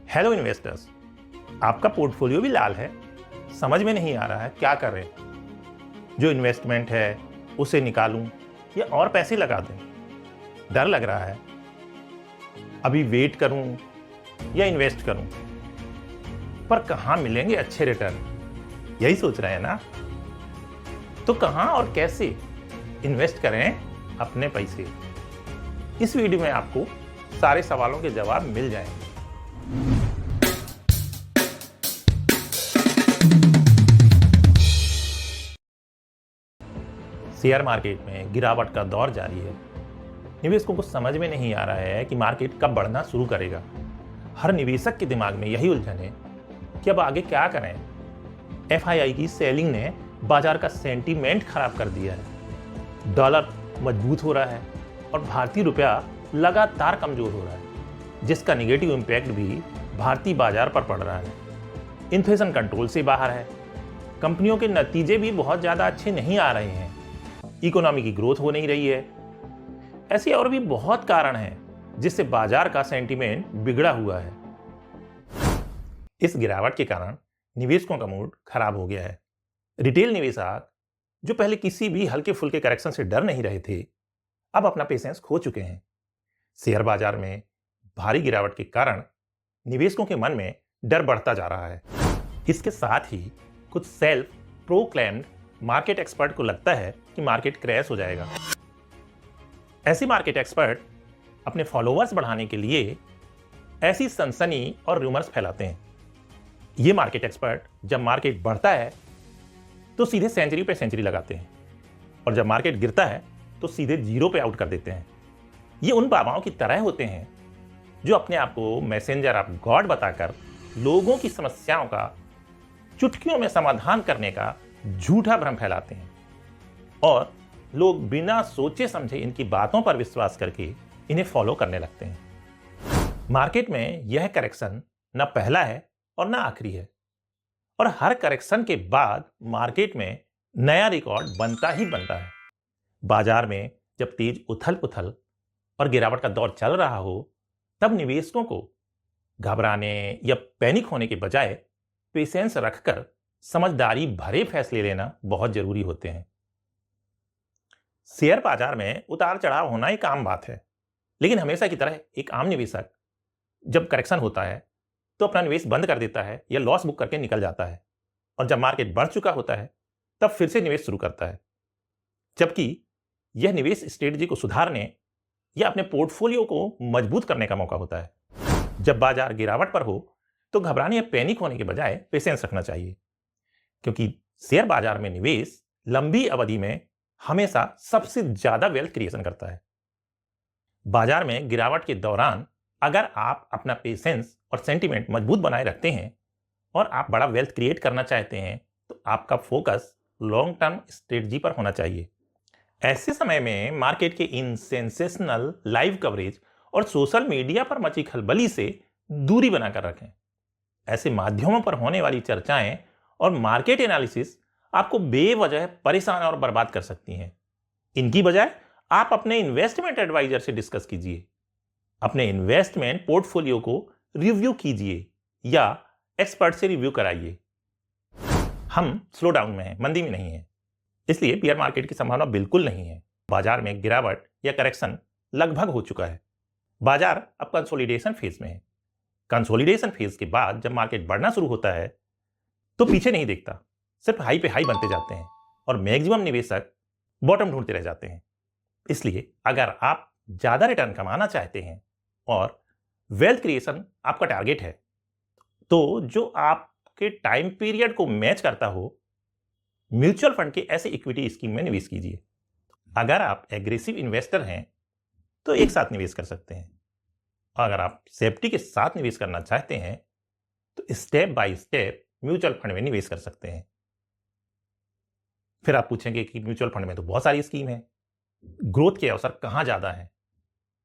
Hello investors, आपका portfolio भी लाल है, समझ में नहीं आ रहा है क्या करें। जो इन्वेस्टमेंट है उसे निकालूं या और पैसे लगा दें, डर लग रहा है। अभी वेट करूं या इन्वेस्ट करूं, पर कहां मिलेंगे अच्छे रिटर्न, यही सोच रहे हैं ना। तो कहां और कैसे इन्वेस्ट करें अपने पैसे, इस वीडियो में आपको सारे सवालों के जवाब मिल जाएंगे। शेयर मार्केट में गिरावट का दौर जारी है। निवेशकों को समझ में नहीं आ रहा है कि मार्केट कब बढ़ना शुरू करेगा। हर निवेशक के दिमाग में यही उलझन है कि अब आगे क्या करें। एफआईआई की सेलिंग ने बाजार का सेंटीमेंट खराब कर दिया है। डॉलर मजबूत हो रहा है और भारतीय रुपया लगातार कमजोर हो रहा है, जिसका नेगेटिव इंपैक्ट भी भारतीय बाजार पर पड़ रहा है। इन्फ्लेशन कंट्रोल से बाहर है, कंपनियों के नतीजे भी बहुत ज्यादा अच्छे नहीं आ रहे हैं, इकोनॉमी की ग्रोथ हो नहीं रही है। ऐसे और भी बहुत कारण हैं जिससे बाजार का सेंटीमेंट बिगड़ा हुआ है। इस गिरावट के कारण निवेशकों का मूड खराब हो गया है। रिटेल निवेशक जो पहले किसी भी हल्के फुल्के करेक्शन से डर नहीं रहे थे, अब अपना पेशेंस खो चुके हैं। शेयर बाजार में भारी गिरावट के कारण निवेशकों के मन में डर बढ़ता जा रहा है। इसके साथ ही कुछ सेल्फ प्रोक्लेम्ड मार्केट एक्सपर्ट को लगता है कि मार्केट क्रैश हो जाएगा। ऐसे मार्केट एक्सपर्ट अपने फॉलोअर्स बढ़ाने के लिए ऐसी सनसनी और रूमर्स फैलाते हैं। ये मार्केट एक्सपर्ट जब मार्केट बढ़ता है तो सीधे सेंचुरी पे सेंचुरी लगाते हैं, और जब मार्केट गिरता है तो सीधे जीरो पे आउट कर देते हैं। ये उन बाबाओं की तरह होते हैं जो अपने आप को मैसेंजर ऑफ गॉड बताकर लोगों की समस्याओं का चुटकियों में समाधान करने का झूठा भ्रम फैलाते हैं, और लोग बिना सोचे समझे इनकी बातों पर विश्वास करके इन्हें फॉलो करने लगते हैं। मार्केट में यह करेक्शन न पहला है और न आखिरी है, और हर करेक्शन के बाद मार्केट में नया रिकॉर्ड बनता ही बनता है। बाजार में जब तेज उथल पुथल और गिरावट का दौर चल रहा हो, तब निवेशकों को घबराने या पैनिक होने के बजाय पेशेंस रखकर समझदारी भरे फैसले लेना बहुत जरूरी होते हैं। शेयर बाजार में उतार चढ़ाव होना एक आम बात है, लेकिन हमेशा की तरह एक आम निवेशक जब करेक्शन होता है तो अपना निवेश बंद कर देता है या लॉस बुक करके निकल जाता है, और जब मार्केट बढ़ चुका होता है तब फिर से निवेश शुरू करता है। जबकि यह निवेश स्ट्रेटजी को सुधारने या अपने पोर्टफोलियो को मजबूत करने का मौका होता है। जब बाजार गिरावट पर हो तो घबराने या पैनिक होने के बजाय पेशेंस रखना चाहिए, क्योंकि शेयर बाजार में निवेश लंबी अवधि में हमेशा सबसे ज्यादा वेल्थ क्रिएशन करता है। बाजार में गिरावट के दौरान अगर आप अपना पेशेंस और सेंटीमेंट मजबूत बनाए रखते हैं और आप बड़ा वेल्थ क्रिएट करना चाहते हैं, तो आपका फोकस लॉन्ग टर्म स्ट्रेटजी पर होना चाहिए। ऐसे समय में मार्केट के इन सेंसेशनल लाइव कवरेज और सोशल मीडिया पर मची खलबली से दूरी बनाकर रखें। ऐसे माध्यमों पर होने वाली चर्चाएं और मार्केट एनालिसिस आपको बेवजह परेशान और बर्बाद कर सकती हैं। इनकी बजाय आप अपने इन्वेस्टमेंट एडवाइजर से डिस्कस कीजिए, अपने इन्वेस्टमेंट पोर्टफोलियो को रिव्यू कीजिए या एक्सपर्ट से रिव्यू कराइए। हम स्लो डाउन में हैं, मंदी में नहीं है, इसलिए बियर मार्केट की संभावना बिल्कुल नहीं है। बाजार में गिरावट या करेक्शन लगभग हो चुका है। बाजार अब कंसोलिडेशन फेज में है। कंसोलिडेशन फेज के बाद जब मार्केट बढ़ना शुरू होता है तो पीछे नहीं देखता, सिर्फ हाई पे हाई बनते जाते हैं और मैक्सिमम निवेशक बॉटम ढूंढते रह जाते हैं। इसलिए अगर आप ज्यादा रिटर्न कमाना चाहते हैं और वेल्थ क्रिएशन आपका टारगेट है, तो जो आपके टाइम पीरियड को मैच करता हो, म्यूचुअल फंड के ऐसे इक्विटी स्कीम में निवेश कीजिए। अगर आप एग्रेसिव इन्वेस्टर हैं तो एक साथ निवेश कर सकते हैं। अगर आप सेफ्टी के साथ निवेश करना चाहते हैं तो step by step mutual fund में निवेश कर सकते हैं। फिर आप पूछेंगे कि म्यूचुअल फंड में तो बहुत सारी स्कीम है, ग्रोथ के अवसर कहां ज्यादा है?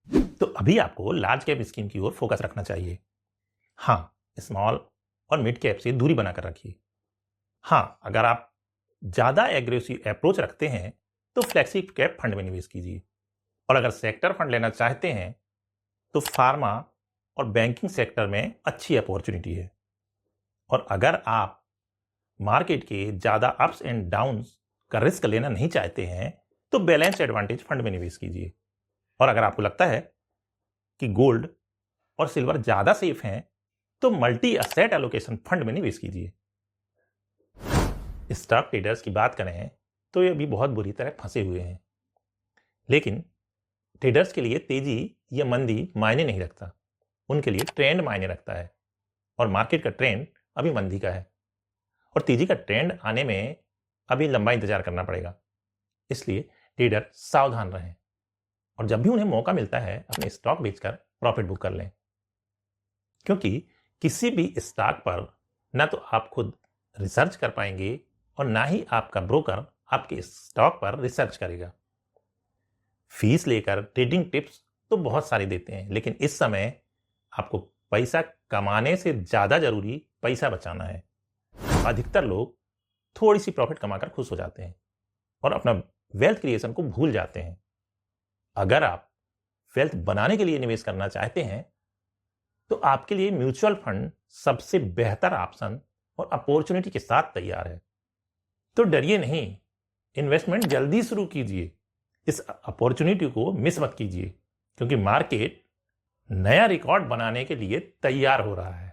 तो अभी आपको लार्ज कैप स्कीम की ओर फोकस रखना चाहिए। हां, स्मॉल और मिड कैप से दूरी बनाकर रखिए। हां, अगर आप ज्यादा एग्रेसिव अप्रोच रखते हैं तो फ्लैगशिप कैप फंड में निवेश कीजिए, और अगर सेक्टर फंड लेना चाहते हैं तो फार्मा और बैंकिंग सेक्टर में अच्छी अपॉर्चुनिटी है। और अगर आप मार्केट के ज़्यादा अप्स एंड डाउन्स का रिस्क लेना नहीं चाहते हैं तो बैलेंस एडवांटेज फंड में निवेश कीजिए। और अगर आपको लगता है कि गोल्ड और सिल्वर ज़्यादा सेफ हैं तो मल्टी असेट एलोकेशन फंड में निवेश कीजिए। स्टॉक ट्रेडर्स की बात करें तो ये अभी बहुत बुरी तरह फंसे हुए हैं, लेकिन ट्रेडर्स के लिए तेजी या मंदी मायने नहीं रखता, उनके लिए ट्रेंड मायने रखता है। और मार्केट का ट्रेंड अभी मंदी का है और तेजी का ट्रेंड आने में अभी लंबा इंतजार करना पड़ेगा। इसलिए ट्रेडर सावधान रहें और जब भी उन्हें मौका मिलता है अपने स्टॉक बेचकर प्रॉफिट बुक कर लें, क्योंकि किसी भी स्टॉक पर ना तो आप खुद रिसर्च कर पाएंगे और ना ही आपका ब्रोकर आपके स्टॉक पर रिसर्च करेगा। फीस लेकर ट्रेडिंग टिप्स तो बहुत सारे देते हैं, लेकिन इस समय आपको पैसा कमाने से ज़्यादा जरूरी पैसा बचाना है। अधिकतर लोग थोड़ी सी प्रॉफिट कमाकर खुश हो जाते हैं और अपना वेल्थ क्रिएशन को भूल जाते हैं। अगर आप वेल्थ बनाने के लिए निवेश करना चाहते हैं तो आपके लिए म्यूचुअल फंड सबसे बेहतर ऑप्शन और अपॉर्चुनिटी के साथ तैयार है। तो डरिए नहीं, इन्वेस्टमेंट जल्दी शुरू कीजिए, इस अपॉर्चुनिटी को मिस मत कीजिए, क्योंकि मार्केट नया रिकॉर्ड बनाने के लिए तैयार हो रहा है।